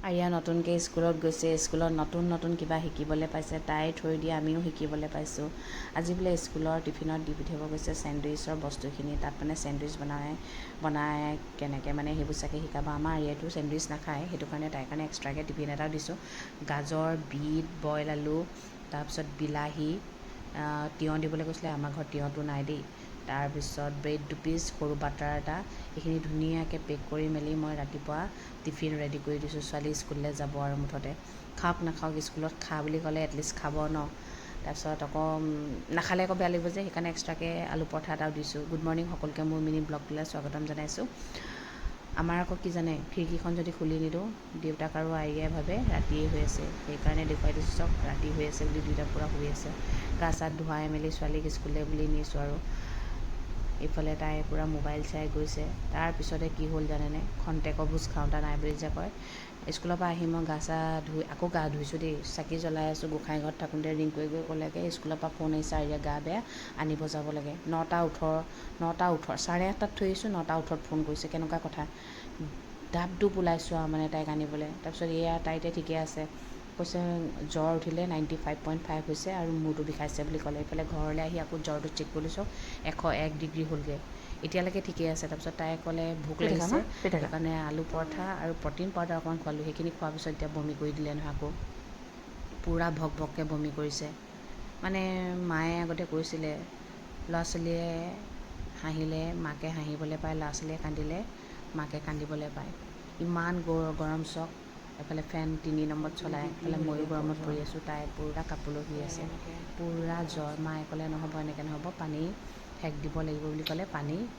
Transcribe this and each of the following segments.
আৰিয়া নতুনকৈ স্কুলত গৈছে, স্কুলত নতুন কিবা শিকিবলৈ পাইছে, তাইৰ থৈ দিয়ে আমিও শিকিবলৈ পাইছোঁ। আজি বোলে স্কুলৰ টিফিনত দি পঠিয়াব গৈছে চেণ্ডউইচৰ বস্তুখিনি, তাত মানে চেণ্ডউইচ বনাই কেনেকৈ মানে সেইবোৰ চাগে শিকাব। আমাৰ আৰিয়াটো চেণ্ডউইচ নাখায়, সেইটো কাৰণে তাইৰ কাৰণে এক্সট্ৰাকৈ টিফিন এটাও দিছোঁ। গাজৰ, বিট, বইল আলু, তাৰপিছত বিলাহী, তিয়ঁহ দিবলৈ কৈছিলে, আমাৰ ঘৰত তিয়ঁহটো নাই দেই। তাৰপিছত ব্ৰেড 2 পিচ, সৰু বাটাৰ এটা, এইখিনি ধুনীয়াকৈ পেক কৰি মেলি মই ৰাতিপুৱা টিফিন ৰেডি কৰি দিছোঁ। ছোৱালী স্কুললৈ যাব আৰু মুঠতে খাওক নাখাওক স্কুলত খা বুলি ক'লে এটলিষ্ট খাব ন। তাৰপিছত আকৌ নাখালে আকৌ বেয়া লাগিব যে, সেইকাৰণে এক্সট্ৰাকৈ আলু পৰঠা এটাও দিছোঁ। গুড মৰ্ণিং সকলোকে মোৰ মিনি ব্লগটোলৈ স্বাগতম জনাইছোঁ। আমাৰ আকৌ কি জানে, খিৰিকীখন যদি খুলি নিদিওঁ দেউতাক আৰু আৰিয়াই ভাবে ৰাতিয়ে হৈ আছে, সেইকাৰণে দেখুৱাই দিছোঁ চাওক ৰাতি হৈ আছে বুলি। দুইটা পূৰা শুই আছে। গা চা ধুৱাই মেলি ছোৱালীক স্কুললৈ বুলি নিছোঁ আৰু ইফালে তাই পূৰা মোবাইল চাই গৈছে। তাৰপিছতে কি হ'ল জানেনে, খন্তেকৰ ভোজ খাওঁতা নাই বুলি যে কয়। স্কুলৰ পৰা আহি মই গা চা ধুই আকৌ গা ধুইছোঁ দেই, চাকি জ্বলাই আছোঁ। গোঁসাই ঘৰত থাকোঁতে ৰিংকুৱে গৈ ক'লেগৈ স্কুলৰ পৰা ফোন আহিছে, আৰিয়া গা বেয়া, আনিব যাব লাগে। 9:18 চাৰে 8টাত থৈ আহিছোঁ, 9:18 ফোন কৰিছে। কেনেকুৱা কথা, ডাব ডুব ওলাইছোঁ আৰু মানে তাইক আনিবলৈ। তাৰপিছত এয়া তাই এতিয়া ঠিকে আছে, কৈছে জ্বৰ উঠিলে 95.5 হৈছে আৰু মূৰটো বিষাইছে বুলি ক'লে। এইফালে ঘৰলৈ আহি আকৌ জ্বৰটো চেক কৰি লৈছোঁ, 101 ডিগ্ৰী হ'লগৈ। এতিয়ালৈকে ঠিকে আছে। তাৰপিছত তাই ক'লে ভোক লাগিছে, সেইকাৰণে আলু পৰঠা আৰু প্ৰ'টিন পাউডাৰ অকণমান খোৱালোঁ। সেইখিনি খোৱাৰ পিছত এতিয়া বমি কৰি দিলে নহয়, আকৌ পূৰা ভকভককৈ বমি কৰিছে। মানে মায়ে আগতে কৈছিলে, ল'ৰা ছোৱালীয়ে হাঁহিলে মাকে হাঁহিবলৈ পায়, ল'ৰা ছোৱালীয়ে কান্দিলে মাকে কান্দিবলৈ পায়। ইমান গৰম চক, এফালে ফেন 3 নম্বৰত চলাই, এফালে ময়ো গৰমত পৰি আছোঁ। তাই পূৰা কাপোৰ লৈ শুই আছে, পূৰা জ্বৰ। মায়ে ক'লে নহ'ব, এনেকৈ নহ'ব, পানী সেক দিব লাগিব বুলি ক'লে।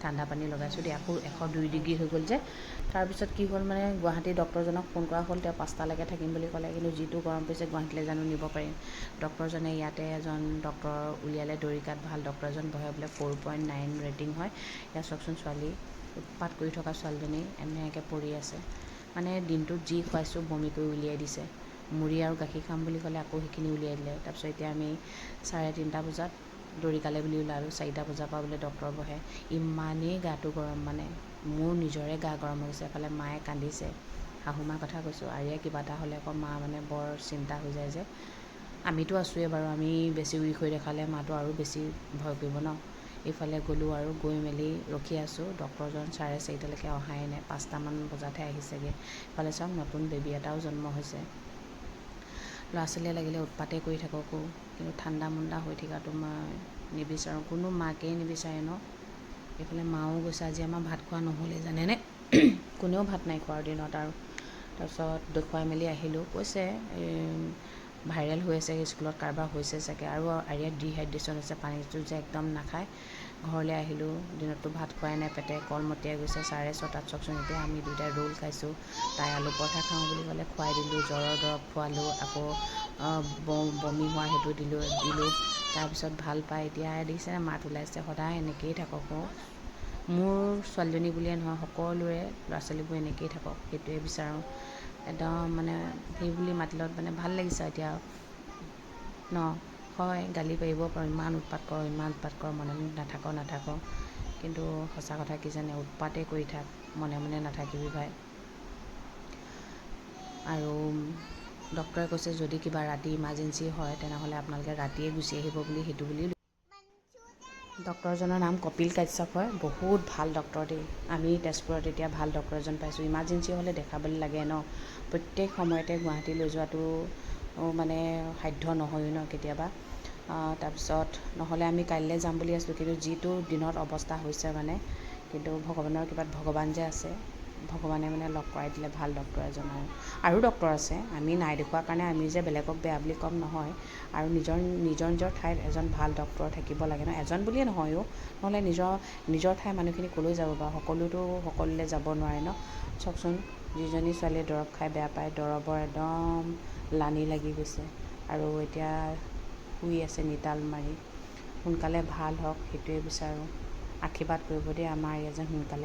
ঠাণ্ডা পানী লগাইছোঁ দেই। আকৌ 102 ডিগ্ৰী হৈ গ'ল যে। তাৰপিছত কি হ'ল মানে, গুৱাহাটীৰ ডক্টৰজনক ফোন কৰা হ'ল, তেওঁ 5টালৈকে থাকিম বুলি ক'লে। কিন্তু যিটো গৰম পৰিছে গুৱাহাটীলৈ জানো নিব পাৰিম। ডক্টৰজনে ইয়াতে এজন ডক্টৰ উলিয়ালে, দৰিকাত ভাল ডক্টৰ এজন বহে বোলে, 4.9 ৰেটিং হয়। ইয়াত চাওকচোন ছোৱালী, উৎপাত কৰি থকা ছোৱালীজনী এনেকৈ পৰি আছে। মানে দিনটোত যি খুৱাইছোঁ বমি কৰি উলিয়াই দিছে। মুড়ি আৰু গাখীৰ খাম বুলি ক'লে, আকৌ সেইখিনি উলিয়াই দিলে। তাৰপিছত এতিয়া আমি 3:30 বজাত দৰিকালে বুলি ওলালোঁ। 4টা বজাৰ পৰা বোলে ডক্টৰ বহে। ইমানেই গাটো গৰম, মানে মোৰ নিজৰে গা গৰম হৈ গৈছে। এফালে মায়ে কান্দিছে, শাহুমাৰ কথা কৈছোঁ। আৰিয়া কিবা এটা হ'লে আকৌ মা মানে বৰ চিন্তা হৈ যায় যে। আমিতো আছোঁৱে বাৰু, আমি বেছি উইক হৈ দেখালে মাটো আৰু বেছি ভয় কৰিব ন। এইফালে গ'লোঁ আৰু গৈ মেলি ৰখি আছোঁ। ডক্টৰজন 4:30লৈকে অহাই নাই, 5টামান বজাতহে আহিছেগৈ। ইফালে চাওক নতুন বেবী এটাও জন্ম হৈছে। ল'ৰা ছোৱালীয়ে লাগিলে উৎপাতেই কৰি থাকোঁ, কিন্তু ঠাণ্ডা মুণ্ডা হৈ থকাটো মই নিবিচাৰোঁ, কোনো মাকেই নিবিচাৰে ন। এইফালে মাও গৈছে। আজি আমাৰ ভাত খোৱা নহ'লেই জানেনে, কোনেও ভাত নাই খোৱাৰ দিনত আৰু। তাৰপিছত দেখুৱাই মেলি আহিলোঁ, কৈছে ভাইৰেল হৈ আছে স্কুলত, কাৰোবাৰ হৈছে চাগে। আৰু আৰিয়াৰ ডিহাইড্ৰেশ্যন হৈছে, পানীটো যে একদম নাখায়। ঘৰলৈ আহিলোঁ, দিনততো ভাত খোৱাই নাই, পেটে কলমতিয়াই গৈছে। 6:30টাত চাওকচোন, এতিয়া আমি দুইটাই ৰোল খাইছোঁ। তাই আলু পৰঠা খাওঁ বুলি ক'লে, খুৱাই দিলোঁ। জ্বৰৰ দৰৱ খোৱালোঁ, আকৌ বমি হোৱা সেইটো দিলোঁ। তাৰপিছত ভাল পাই এতিয়া দেখিছেনে মাত ওলাইছে। সদায় এনেকৈয়ে থাকক মোৰ ছোৱালীজনী বুলিয়ে নহয়, সকলোৰে ল'ৰা ছোৱালীবোৰ এনেকৈয়ে থাকক, সেইটোৱে বিচাৰোঁ। একদম মানে সেই বুলি মাতিলত মানে ভাল লাগিছে এতিয়া ন। হয় গালি পাৰিব পাৰোঁ, ইমান উৎপাত কৰ, মনে নাথাক। কিন্তু সঁচা কথা কি জানে, উৎপাতেই কৰি থাক, মনে নাথাকিবি ভাই। আৰু ডক্টৰে কৈছে যদি কিবা ৰাতি ইমাৰ্জেঞ্চি হয় তেনেহ'লে আপোনালোকে ৰাতিয়ে গুচি আহিব বুলি, সেইটো বুলি। ডক্টৰজনৰ নাম কপিল কাশ্যপ হয়, বহুত ভাল ডক্টৰ দেই। আমি তেজপুৰত এতিয়া ভাল ডক্টৰ এজন পাইছোঁ। ইমাৰ্জেঞ্চি হ'লে দেখাবলৈ লাগে ন। প্ৰত্যেক সময়তে গুৱাহাটী লৈ যোৱাটো মানে সাধ্য নহয়ো ন কেতিয়াবা। তাৰপিছত নহ'লে আমি কাইলৈ যাম বুলি আছিলোঁ, কিন্তু যিটো দিনত অৱস্থা হৈছে মানে, কিন্তু ভগৱানৰ কৃপাত, ভগৱান যে আছে, ভগৱানে মানে লগ কৰাই দিলে ভাল ডক্টৰ এজন। আৰু ডক্টৰ আছে, আমি নাই দেখুওৱাৰ কাৰণে আমি যে বেলেগক বেয়া বুলি ক'ম নহয়। আৰু নিজৰ ঠাইত এজন ভাল ডক্টৰ থাকিব লাগে ন, এজন বুলিয়ে নহয়ও, নহ'লে নিজৰ ঠাইৰ মানুহখিনি ক'লৈ যাব বাৰু, সকলোলৈ যাব নোৱাৰে ন। চাওকচোন, যিজনী ছোৱালীয়ে দৰৱ খাই বেয়া পায়, দৰৱৰ একদম লানি লাগি গৈছে আৰু এতিয়া শুই আছে নিতাল মাৰি। সোনকালে ভাল হওক সেইটোৱে বিচাৰোঁ। আশীৰ্বাদ কৰিব দেই আমাৰ যেন সোনকালে